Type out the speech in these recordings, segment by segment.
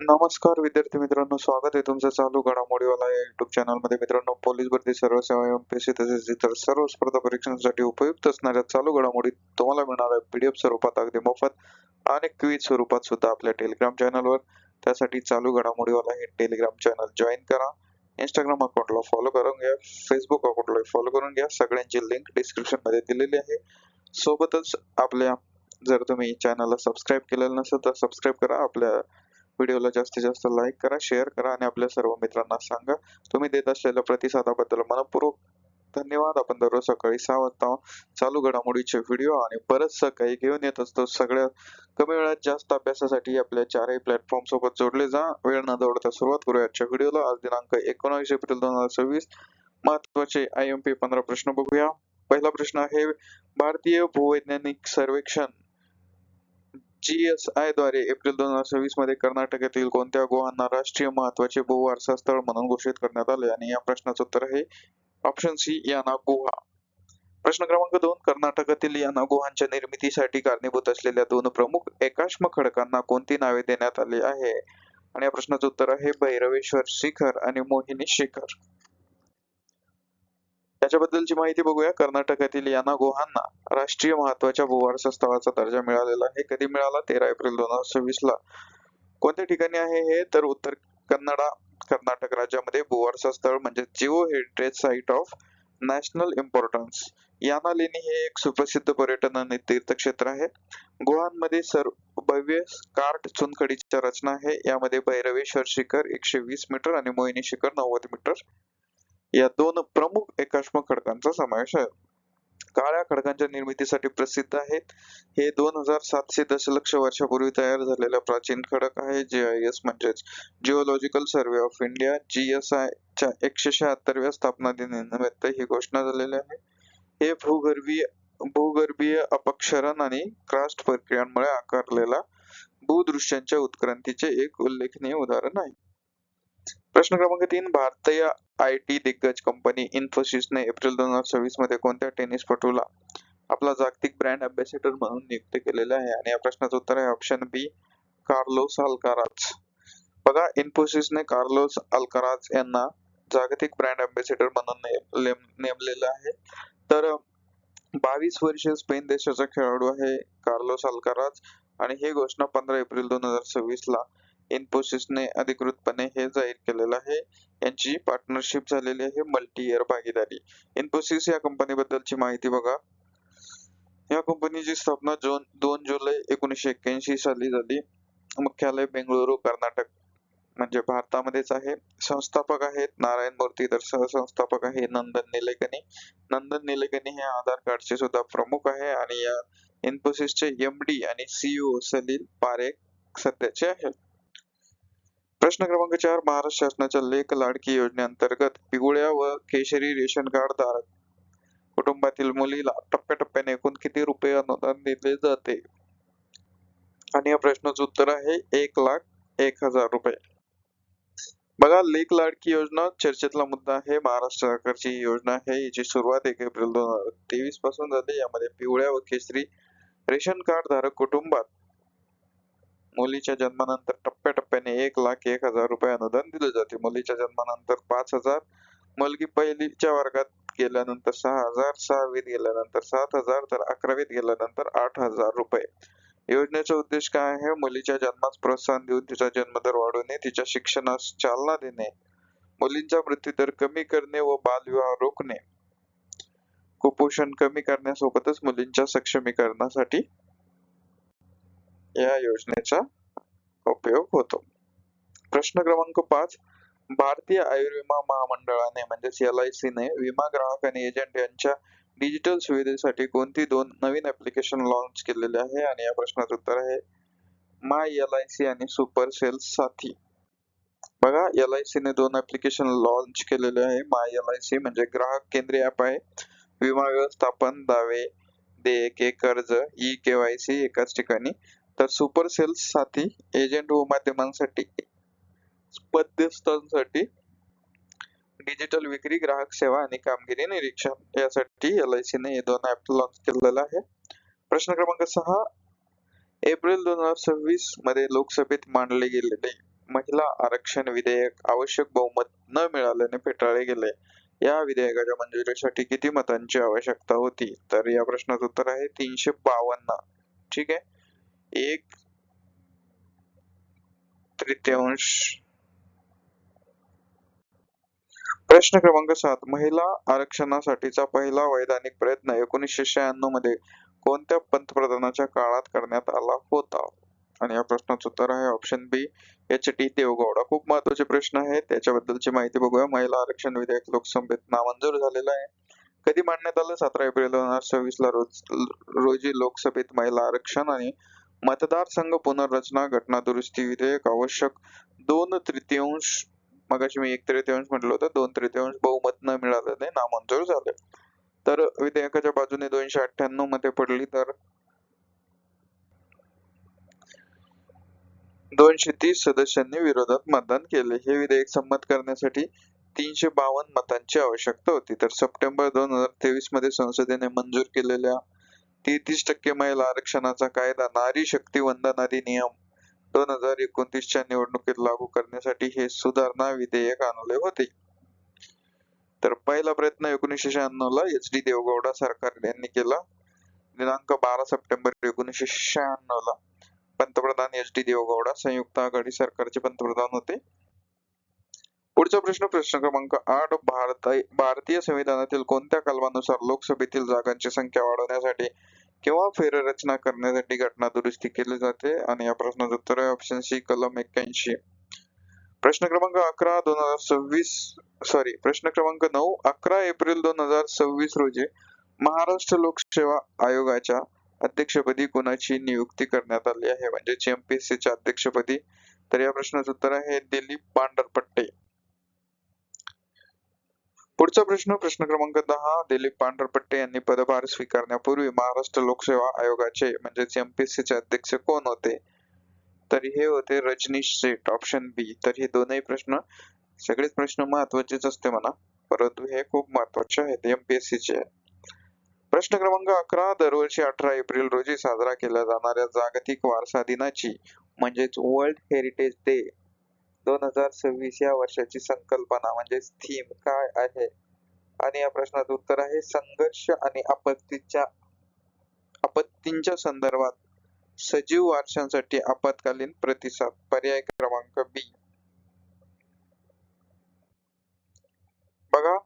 नमस्कार विद्यार्थी मित्रांनो, स्वागत आहे तुमचं चालू घडामोडीवाला या युट्यूब चॅनल मध्ये. मित्रांनो, पोलीस भरती, सर्व सेवा, एमपीएससी तसेच इतर सर्व स्पर्धा परीक्षांसाठी उपयुक्त असणाऱ्या चालू घडामोडी तुम्हाला मिळणार आहे पीडीएफ स्वरूपात अगदी मोफत आणि क्विज स्वरूपात सुद्धा आपल्या टेलिग्राम चॅनलवर. त्यासाठी चालू घडामोडीवाला हे टेलिग्राम चॅनल जॉईन करा. इंस्टाग्राम अकाउंटला फॉलो करून घ्या, फेसबुक अकाउंटला फॉलो करून घ्या. सगळ्यांची लिंक डिस्क्रिप्शन मध्ये दिलेली आहे. सोबतच आपल्या, जर तुम्ही चॅनलला सबस्क्राईब केलेलं नसेल तर सबस्क्राईब करा. आपल्या व्हिडिओला जास्तीत जास्त लाईक करा, शेअर करा आणि आपल्या सर्व मित्रांना सांगा. तुम्ही देत असलेल्या प्रतिसादाबद्दल मनपूर्वक धन्यवाद. आपण दररोज सकाळी 6 वाजता चालू घडामोडीचे व्हिडिओ आणि बरंचसं काही घेऊन येत असतो. सगळ्या कमी वेळात जास्त अभ्यासासाठी आपल्या चारही प्लॅटफॉर्म सोबत जोडले जा. वेळ न दवडता सुरुवात करूया आजच्या व्हिडिओला. आज दिनांक 19 एप्रिल 2026. महत्वाचे IMP 15 प्रश्न बघूया. पहिला प्रश्न आहे, भारतीय भूवैज्ञानिक सर्वेक्षण GSI द्वारे एप्रिल 2026 मध्ये कर्नाटकातील कोणत्या गुहांना राष्ट्रीय महत्त्वाचे भूवारसा स्थळ म्हणून घोषित करण्यात आले? आणि या प्रश्नाचं उत्तर आहे ऑप्शन सी, याना गुहा. प्रश्न क्रमांक 2, कर्नाटकातील याना गुहांच्या निर्मितीसाठी कारणीभूत असलेल्या दोन प्रमुख एकाश्म खडकांना कोणती नावे देण्यात आली आहे? आणि या प्रश्नाचं उत्तर आहे भैरवेश्वर शिखर आणि मोहिनी शिखर. त्याच्याबद्दलची माहिती बघूया. कर्नाटकातील याना गुहांना राष्ट्रीय महत्त्वाच्या भूवारसा स्थळाचा दर्जा मिळालेला आहे. कधी मिळाला? 13 एप्रिल 2026 ला. कोणत्या ठिकाणी आहे हे? तर उत्तर कन्नडा, कर्नाटक राज्यामध्ये. भूवारसा स्थळ म्हणजे Jio heritage site of national importance. याना लेणी हे एक सुप्रसिद्ध पर्यटन आणि तीर्थक्षेत्र आहे. गुहांमध्ये भव्य कार्ट चुनखडीच्या रचना आहे. यामध्ये भैरवेश्वर शिखर 120 मीटर आणि मोहिनी शिखर 90 मीटर या दोन प्रमुख एकाश्म खडकांचा समावेश आहे. काळ्या खडकांच्या निर्मितीसाठी प्रसिद्ध आहेत. हे 2700 दशलक्ष वर्षापूर्वी तयार झालेला प्राचीन खडक आहे. GIS म्हणजेच geological survey of India GSI च्या 176व्या स्थापना दिनानिमित्त ही घोषणा झालेली आहे. हे भूगर्भीय अपक्षरण आणि कार्स्ट प्रक्रियांमुळे आकारलेला भूदृश्यांच्या उत्क्रांतीचे एक उल्लेखनीय उदाहरण आहे. प्रश्न क्रमांक 3, भारतीय IT दिग्गज कंपनी इन्फोसिसने एप्रिल 2026 मध्ये कोणत्या टेनिसपटूला आपला जागतिक ब्रँड अँबॅसेडर म्हणून नियुक्त केलेले आहे? आणि या प्रश्नाचं उत्तर आहे ऑप्शन बी, कार्लोस अल्काराज. बघा, इन्फोसिसने कार्लोस अल्काराज यांना जागतिक ब्रँड अँबॅसेडर म्हणून नेमलेलं आहे. तर 22 वर्षीय स्पेन देशाचा खेळाडू आहे कार्लोस अल्काराज आणि ही घोषणा 15 एप्रिल 2026 ला इन्फोसिसने अधिकृतपणे हे जाहीर केलेलं आहे. यांची पार्टनरशिप झालेली आहे, मल्टी इयर भागीदारी. इन्फोसिस या कंपनीबद्दलची माहिती बघा. या कंपनीची स्थापना 2 जुलै 1981 साली झाली. मुख्यालय बेंगळुरू, कर्नाटक म्हणजे भारतामध्येच आहे. संस्थापक आहेत नारायण मूर्ती, तर सहसंस्थापक आहे नंदन निलेकनी. नंदन निलेकनी हे आधार कार्डचे सुद्धा प्रमुख आहे आणि या इन्फोसिसचे MD आणि CEO सलील पारेख सध्याचे आहेत. प्रश्न क्रमांक 4, महाराष्ट्र शासनाच्या लेख लाडकी योजनेअंतर्गत पिवळ्या व केशरी रेशन कार्ड धारक कुटुंबातील मुलीला टप्प्याटप्प्याने एकूण किती रुपये अनुदान दिले जाते? आणि या प्रश्नाचं उत्तर आहे 1,01,000 रुपये. बघा, लेख लाडकी योजना चर्चेतला मुद्दा आहे. महाराष्ट्र सरकारची ही योजना आहे. याची सुरुवात 1 एप्रिल 2023 पासून झाली. यामध्ये पिवळ्या व केशरी रेशन कार्ड धारक कुटुंबात मुलीच्या जन्मानंतर टप्प्याटप्प्याने 1,01,000 रुपये अनुदान दिले जाते. मुलीच्या जन्मानंतर 5,000, मुलगी पहिलीच्या वर्गात गेल्यानंतर 6,000, 6वीत गेल्यानंतर 7,000, तर 11वीत गेल्यानंतर 8,000 रुपये. योजनेचा उद्देश काय आहे? मुलीच्या जन्मास प्रोत्साहन देऊन तिचा जन्मदर वाढवणे, तिच्या शिक्षणास चालना देणे, मुलींचा मृत्यूदर कमी करणे व बालविवाह रोखणे, कुपोषण कमी करण्यासोबतच मुलींच्या सक्षमीकरणासाठी या योजनेचा उपयोग होतो. प्रश्न क्रमांक 5, भारतीय आयुर्विमा महामंडळाने म्हणजेच LIC ने विमा ग्राहक आणि एजंट यांच्या डिजिटल सुविधेसाठी कोणती 2 नवीन ऍप्लिकेशन लॉन्च केलेले आहे? आणि या प्रश्नाचं उत्तर आहे माय LIC आणि सुपर सेल्स साथी. बघा, LIC ने 2 ऍप्लिकेशन लॉन्च केलेले आहे. माय LIC म्हणजे ग्राहक केंद्रीय ऍप आहे. विमा व्यवस्थापन, दावे, देयके, कर्ज, KYC एकाच ठिकाणी. तर सुपर सेल्स साथी एजंट व माध्यमांसाठी, मध्यस्थांसाठी डिजिटल विक्री, ग्राहक सेवा आणि कामगिरी निरीक्षण यासाठी LIC ने हे 2 ऍप लॉन्च केलेलं आहे. प्रश्न क्रमांक 6, एप्रिल 2026 मध्ये लोकसभेत महिला आरक्षण विधेयक आवश्यक बहुमत न मिळाल्याने फेटाळले गेले. या विधेयकाच्या मंजुरीसाठी किती मतांची आवश्यकता होती? तर या प्रश्नाचं उत्तर आहे 352. ठीक आहे, 1/3. प्रश्न क्रमांक 7. महिला आरक्षणासाठीचा पहिला वैधानिक प्रयत्न 1996 मध्ये कोणत्या पंतप्रधानाच्या काळात करण्यात आला होता? आणि या प्रश्नाचं उत्तर आहे ऑप्शन बी, H.D. देवेगौडा. खूप महत्त्वाचे प्रश्न आहेत, त्याच्याबद्दलची माहिती बघूया. महिला आरक्षण विधेयक लोकसभेत नामंजूर झालेलं आहे. कधी मांडण्यात आलं? 17 एप्रिल 2026 ला रोजी लोकसभेत महिला आरक्षण आणि मतदारसंघ पुनर्रचना घटना दुरुस्ती विधेयक आवश्यक 2/3, मगाशी मी 1/3 म्हटलं होतं, 2/3 बहुमत न मिळाल्याने नामंजूर झाले. तर विधेयकाच्या बाजूने 298 मते पडली, तर 230 सदस्यांनी विरोधात मतदान केले. हे विधेयक संमत करण्यासाठी 352 मतांची आवश्यकता होती. तर सप्टेंबर 2023 मध्ये संसदेने मंजूर केलेल्या 33% महिला आरक्षणाचा कायदा नारी शक्ती वंदन अधिनियम 2029 च्या निवडणुकीत लागू करण्यासाठी हे सुधारणा विधेयक आणले होते. तर पहिला प्रयत्न 1996 ला H.D. देवेगौडा सरकार यांनी केला. दिनांक 12 सप्टेंबर 1996 ला पंतप्रधान H.D. देवेगौडा संयुक्त आघाडी सरकारचे पंतप्रधान होते. पुढचा प्रश्न, प्रश्न क्रमांक 8. भारतीय संविधानातील कोणत्या कलमानुसार लोकसभेतील जागांची संख्या वाढवण्यासाठी किंवा फेररचना करण्यासाठी घटना दुरुस्ती केली जाते? आणि या प्रश्नाचं उत्तर आहे ऑप्शन सी, कलम 81. प्रश्न क्रमांक 9. 11 एप्रिल 2026 रोजी महाराष्ट्र लोकसेवा आयोगाच्या अध्यक्षपदी कोणाची नियुक्ती करण्यात आली आहे, म्हणजे MPSC च्या अध्यक्षपदी? तर या प्रश्नाचं उत्तर आहे दिलीप पांढरपट्टे. पुढचा प्रश्न, प्रश्न क्रमांक 10. दिलीप पांढरपट्टे यांनी पदभार स्वीकारण्यापूर्वी महाराष्ट्र लोकसेवा आयोगाचे म्हणजेच MPSC चे अध्यक्ष कोण होते? तर हे होते रजनीश सेठ, ऑप्शन बी. तर हे दोनही प्रश्न, सगळेच प्रश्न महत्वाचेच असते म्हणा, परंतु हे खूप महत्वाचे आहेत MPSC चे. प्रश्न क्रमांक 11. दरवर्षी 18 एप्रिल रोजी साजरा केल्या जाणाऱ्या जागतिक वारसा दिनाची म्हणजेच वर्ल्ड हेरिटेज डे 2026 या वर्षाची संकल्पना म्हणजेच थीम काय आहे? आणि या प्रश्नाचं उत्तर आहे संघर्ष आणि आपत्तींच्या संदर्भात सजीव वारशांसाठी आपत्कालीन प्रतिसाद, पर्याय क्रमांक बी. बघा,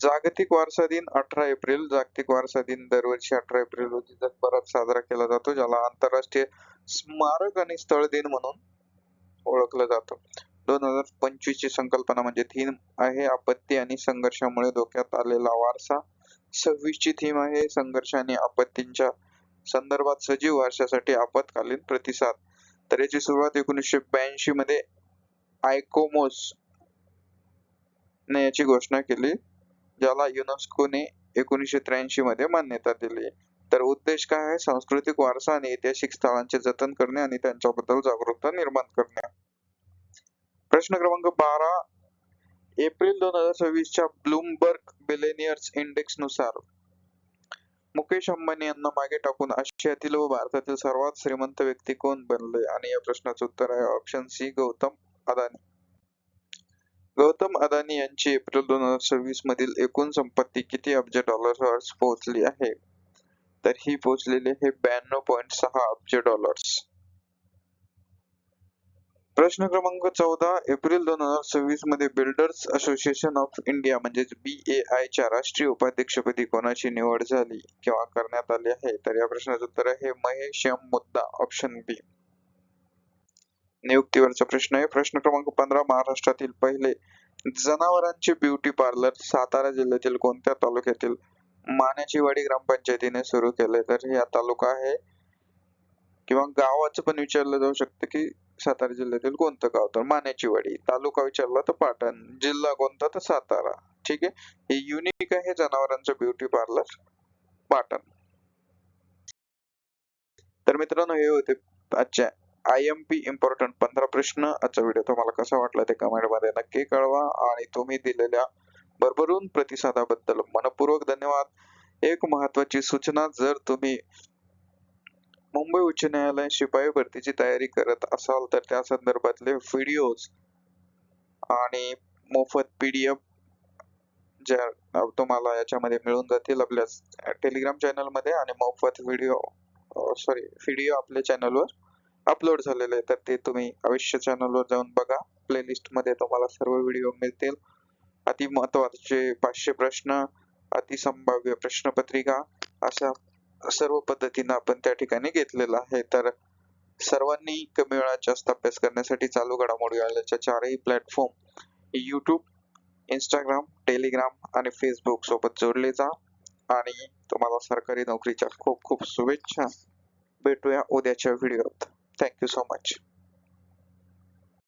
जागतिक वारसा दिन 18 एप्रिल. जागतिक वारसा दिन दरवर्षी 18 एप्रिल रोजी जगभरात साजरा केला जातो, ज्याला आंतरराष्ट्रीय स्मारक आणि स्थळ दिन म्हणून ओळखलं जातं. 2025 ची संकल्पना म्हणजे थीम आहे आपत्ती आणि संघर्षामुळे धोक्यात आलेला वारसा. 26 ची थीम आहे संघर्ष आणि आपत्तींच्या संदर्भात सजीव वारशासाठी आपत्कालीन प्रतिसाद. तर याची सुरुवात 1982 मध्ये आयकोमोस ने याची घोषणा केली, ज्याला युनेस्कोने 1983 मध्ये मान्यता दिली. तर उद्देश काय आहे? सांस्कृतिक वारसा आणि ऐतिहासिक स्थळांचे जतन करणे आणि त्यांच्याबद्दल जागरूकता निर्माण करणे. प्रश्न क्रमांक 12. एप्रिल 2026 च्या ब्लूमबर्ग बिलियनियर्स इंडेक्स नुसार मुकेश अंबानी यांना मागे टाकून आशियातील व भारतातील सर्वात श्रीमंत व्यक्ती कोण बनले? आणि या प्रश्नाचं उत्तर आहे ऑप्शन सी, गौतम अदानी. गौतम अदानी यांची एप्रिल 2026 मधील एकूण संपत्ती किती अब्ज डॉलर्सवर पोहोचली आहे? तर ही पोहोचलेली आहे 92.6 अब्ज डॉलर्स. प्रश्न क्रमांक 14. एप्रिल 2026 मध्ये बिल्डर्स असोसिएशन ऑफ इंडिया म्हणजेच BAI च्या राष्ट्रीय उपाध्यक्षपदी कोणाची निवड झाली किंवा करण्यात आली आहे? तर या प्रश्नाचं उत्तर आहे महेश एम मुद्दा, ऑप्शन बी. नियुक्तीवरचा प्रश्न आहे. प्रश्न क्रमांक 15. महाराष्ट्रातील पहिले जनावरांचे ब्युटी पार्लर सातारा जिल्ह्यातील कोणत्या तालुक्यातील माण्याची वाडी ग्रामपंचायतीने सुरू केले? तर हा तालुका आहे किंवा गावाचं पण विचारलं जाऊ शकतं की सातारा जिल्ह्यातील कोणतं गाव? तर माण्याची वाडी. तालुका विचारला तर पाटण. जिल्हा कोणता? तर सातारा. ठीक आहे, हे युनिक आहे जनावरांचं ब्युटी पार्लर पाटण. तर मित्रांनो, हे होते आजच्या IMP इम्पॉर्टंट 15 प्रश्न. आजचा व्हिडिओ तुम्हाला कसा वाटला ते कमेंट मध्ये नक्की कळवा आणि तुम्ही दिलेल्या भरभरून प्रतिसादाबद्दल मनपूर्वक धन्यवाद. एक महत्वाची सूचना, जर तुम्ही मुंबई उच्च न्यायालय शिपाई भरतीची तयारी करत असाल तर त्या संदर्भातले व्हिडिओज आणि मोफत PDF ज्या तुम्हाला याच्यामध्ये मिळून जातील आपल्या टेलिग्राम चॅनल मध्ये, आणि मोफत व्हिडिओ आपल्या चॅनलवर अपलोड झालेले आहे, तर ते तुम्ही अवश्य चॅनलवर जाऊन बघा. प्लेलिस्ट मध्ये तुम्हाला सर्व व्हिडिओ मिळतील. अति महत्वाचे 500 प्रश्न, अतिसंभाव्य प्रश्नपत्रिका, अशा सर्व पद्धतीनं आपण त्या ठिकाणी घेतलेलं आहे. तर सर्वांनी कमी वेळात जास्त अभ्यास करण्यासाठी चालू घडामोडी आल्याच्या चारही प्लॅटफॉर्म YouTube, Instagram, Telegram आणि Facebook सोबत जोडले जा. आणि तुम्हाला सरकारी नोकरीच्या खूप खूप शुभेच्छा. भेटूया उद्याच्या व्हिडिओत. Thank you so much.